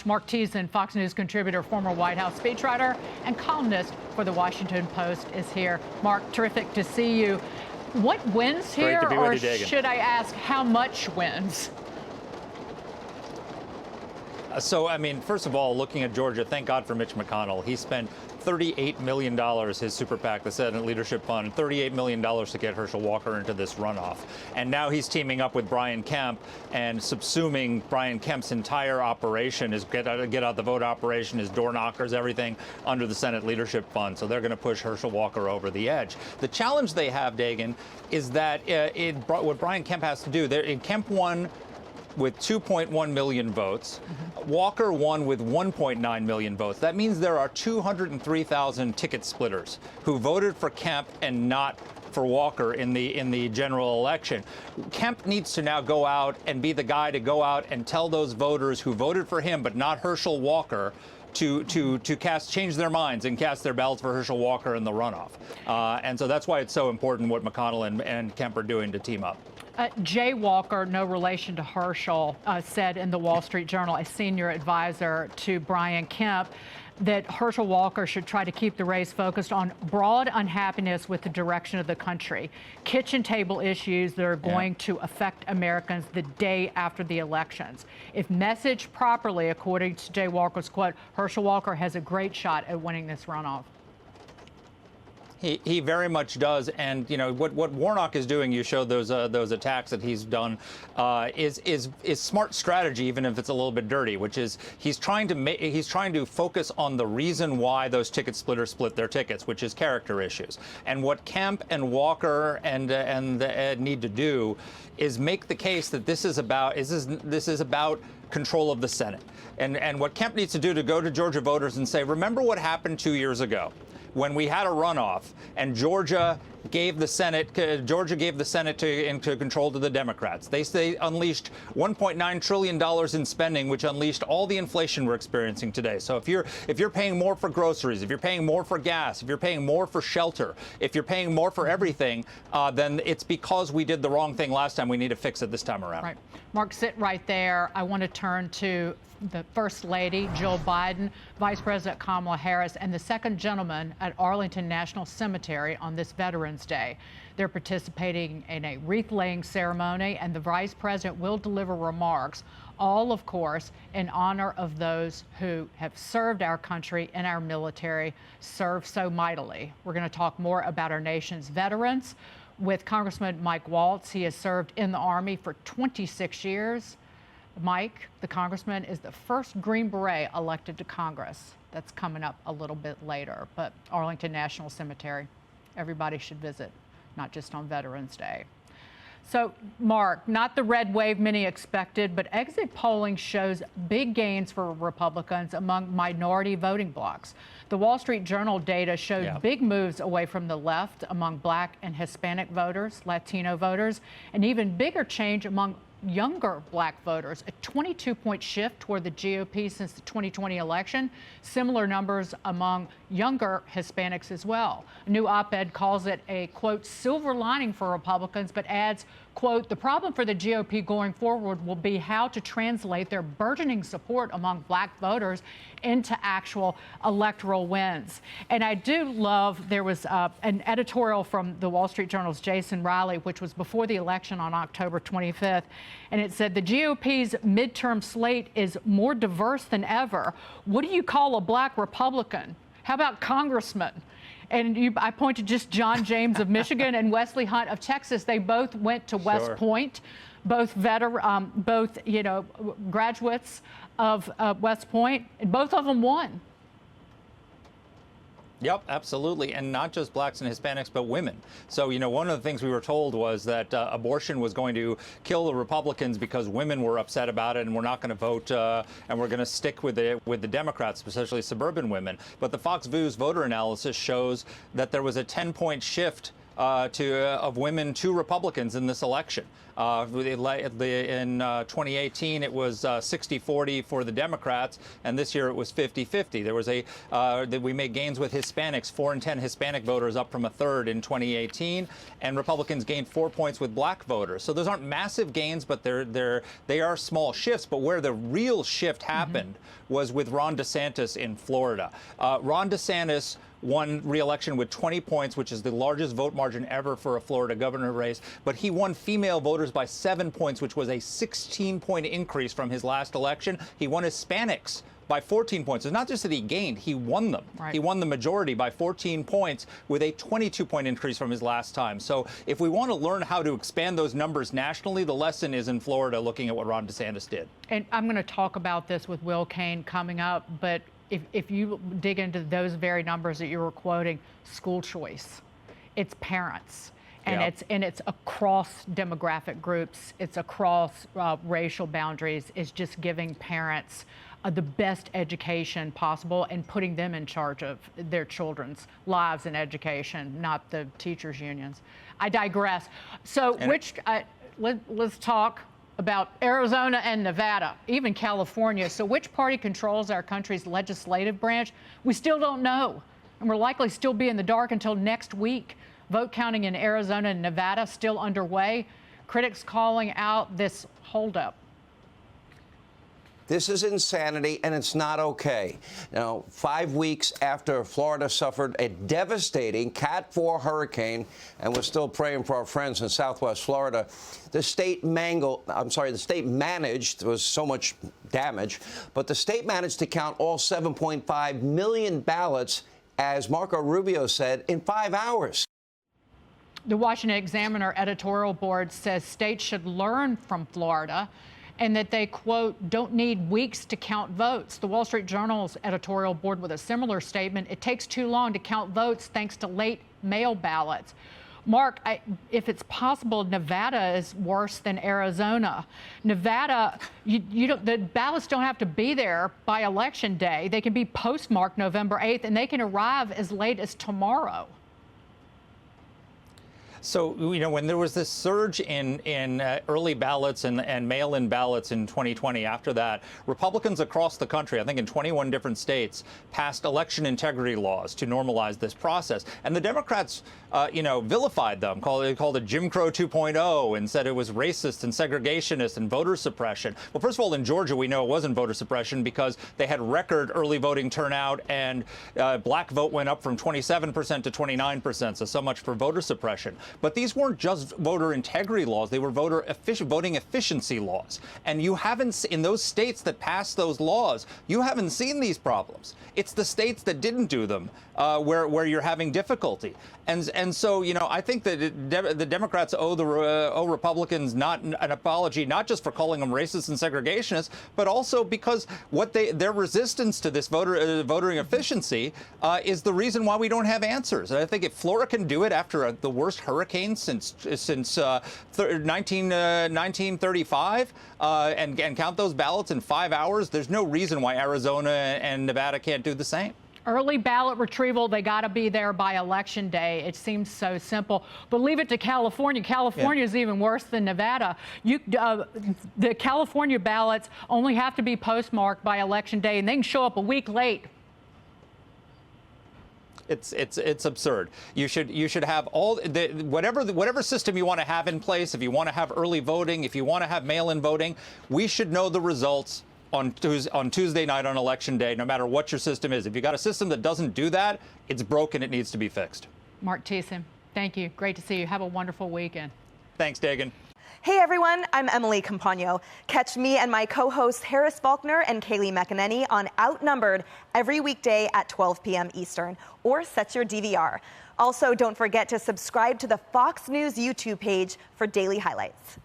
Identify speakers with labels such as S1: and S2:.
S1: Marc Thiessen, Fox News contributor, former White House speechwriter, and columnist for the Washington Post, is here. Marc, terrific to see you. What wins here, or should I ask how much wins?
S2: So, I mean, first of all, looking at Georgia, thank God for Mitch McConnell. He spent $38 million, his super PAC, the Senate Leadership Fund, $38 million to get Herschel Walker into this runoff. And now he's teaming up with Brian Kemp and subsuming Brian Kemp's entire operation, his get out the vote operation, his door knockers, everything under the Senate Leadership Fund. So they're going to push Herschel Walker over the edge. The challenge they have, Dagan, is that what Brian Kemp has to do, Kemp won with 2.1 million votes. Walker won with 1.9 million votes. That means there are 203,000 ticket splitters who voted for Kemp and not for Walker in the general election. Kemp needs to now go out and be the guy to go out and tell those voters who voted for him but not Herschel Walker to change their minds and cast their ballots for Herschel Walker in the runoff. And so that's why it's so important what McConnell and Kemp are doing to team up.
S1: Jay Walker, no relation to Herschel, said in the Wall Street Journal, a senior advisor to Brian Kemp, that Herschel Walker should try to keep the race focused on broad unhappiness with the direction of the country, kitchen table issues that are going to affect Americans the day after the elections. If messaged properly, according to Jay Walker's quote, Herschel Walker has a great shot at winning this runoff.
S2: He very much does, and you know what Warnock is doing. You showed those attacks that he's done is smart strategy, even if it's a little bit dirty. Which is he's trying to focus on the reason why those ticket splitters split their tickets, which is character issues. And what Kemp and Walker and need to do is make the case that this is about control of the Senate. And what Kemp needs to do to go to Georgia voters and say, remember what happened 2 years ago, when we had a runoff and Georgia gave the Senate into control to the Democrats. They unleashed $1.9 trillion in spending, which unleashed all the inflation we're experiencing today. So if you're paying more for groceries, if you're paying more for gas, if you're paying more for shelter, if you're paying more for everything, then it's because we did the wrong thing last time. We need to fix it this time around.
S1: Right. Marc, sit right there. I want to turn to the First Lady, Jill Biden, Vice President Kamala Harris, and the second gentleman at Arlington National Cemetery on this Veterans Day. They're participating in a wreath-laying ceremony, and the Vice President will deliver remarks, all, of course, in honor of those who have served our country and our military, served so mightily. We're going to talk more about our nation's veterans with Congressman Mike Waltz. He has served in the Army for 26 years. Mike, the congressman, is the first Green Beret elected to Congress. That's coming up a little bit later. But Arlington National Cemetery, everybody should visit, not just on Veterans Day. So, Marc, not the red wave many expected, but exit polling shows big gains for Republicans among minority voting blocs. The Wall Street Journal data showed big moves away from the left among Black and Hispanic voters, Latino voters, and even bigger change among younger Black voters, a 22-point shift toward the GOP since the 2020 election. Similar numbers among younger Hispanics as well. A new op-ed calls it a, quote, silver lining for Republicans, but adds, quote, the problem for the GOP going forward will be how to translate their burgeoning support among Black voters into actual electoral wins. And I do love, there was an editorial from the Wall Street Journal's Jason Riley, which was before the election on October 25th, and it said the GOP's midterm slate is more diverse than ever. What do you call a Black Republican? How about congressman? And I pointed just John James of Michigan and Wesley Hunt of Texas. They both went to West Point, both graduates of West Point, and both of them won.
S2: Yep, absolutely. And not just Blacks and Hispanics, but women. So, you know, one of the things we were told was that abortion was going to kill the Republicans because women were upset about it and we're not going to vote and we're going to stick with the Democrats, especially suburban women. But the Fox News voter analysis shows that there was a 10-point shift of women to Republicans in this election. In 2018, it was 60-40 for the Democrats, and this year it was 50-50. There was we made gains with Hispanics, 4 in 10 Hispanic voters, up from a third in 2018, and Republicans gained 4 points with black voters. So those aren't massive gains, but they are small shifts. But where the real shift happened was with Ron DeSantis in Florida. Ron DeSantis won re-election with 20 points, which is the largest vote margin ever for a Florida governor race. But he won female voters by 7 points, which was a 16-point increase from his last election. He won Hispanics by 14 points. It's not just that he gained, he won them. Right. He won the majority by 14 points with a 22-point increase from his last time. So if we want to learn how to expand those numbers nationally, the lesson is in Florida, looking at what Ron DeSantis did.
S1: And I'm going to talk about this with Will Cain coming up, but if you dig into those very numbers that you were quoting, school choice, it's parents. And it's across demographic groups. It's across racial boundaries. It's just giving parents the best education possible and putting them in charge of their children's lives and education, not the teachers' unions. I digress. So let's talk about Arizona and Nevada, even California. So which party controls our country's legislative branch? We still don't know, and we're likely still be in the dark until next week. Vote counting in Arizona and Nevada still underway. Critics calling out this holdup.
S3: This is insanity, and it's not okay. Now, 5 weeks after Florida suffered a devastating Cat 4 hurricane, and we're still praying for our friends in Southwest Florida, the state managed, there was so much damage, but the state managed to count all 7.5 million ballots, as Marco Rubio said, in 5 hours.
S1: The Washington Examiner editorial board says states should learn from Florida and that they, quote, don't need weeks to count votes. The Wall Street Journal's editorial board with a similar statement. It takes too long to count votes thanks to late mail ballots. Mark, if it's possible, Nevada is worse than Arizona. Nevada, the ballots don't have to be there by Election Day. They can be postmarked November 8th, and they can arrive as late as tomorrow.
S2: So, when there was this surge in early ballots and mail-in ballots in 2020, after that, Republicans across the country, I think in 21 different states, passed election integrity laws to normalize this process. And the Democrats, vilified them, called it Jim Crow 2.0, and said it was racist and segregationist and voter suppression. Well, first of all, in Georgia, we know it wasn't voter suppression because they had record early voting turnout, and black vote went up from 27% to 29%. So much for voter suppression. But these weren't just voter integrity laws. They were voting efficiency laws. And you haven't, in those states that passed those laws, you haven't seen these problems. It's the states that didn't do them where you're having difficulty. And so, I think that the Democrats owe Republicans not an apology, not just for calling them racist and segregationists, but also because their resistance to this voting efficiency is the reason why we don't have answers. And I think if Florida can do it after the worst hurricane since 1935 and count those ballots in 5 hours, there's no reason why Arizona and Nevada can't do the same.
S1: Early ballot retrieval, they got to be there by Election Day. It seems so simple. But leave it to California. California is even worse than Nevada. The California ballots only have to be postmarked by Election Day, and they can show up a week late.
S2: It's absurd. You should have whatever system you want to have in place. If you want to have early voting, if you want to have mail-in voting, we should know the results on Tuesday night on Election Day, no matter what your system is. If you got a system that doesn't do that, it's broken. It needs to be fixed.
S1: Marc Thiessen, thank you. Great to see you. Have a wonderful weekend.
S2: Thanks, Dagan.
S4: Hey everyone, I'm Emily Campagno. Catch me and my co-hosts Harris Faulkner and Kaylee McEnany on Outnumbered every weekday at 12 p.m. Eastern, or set your DVR. Also, don't forget to subscribe to the Fox News YouTube page for daily highlights.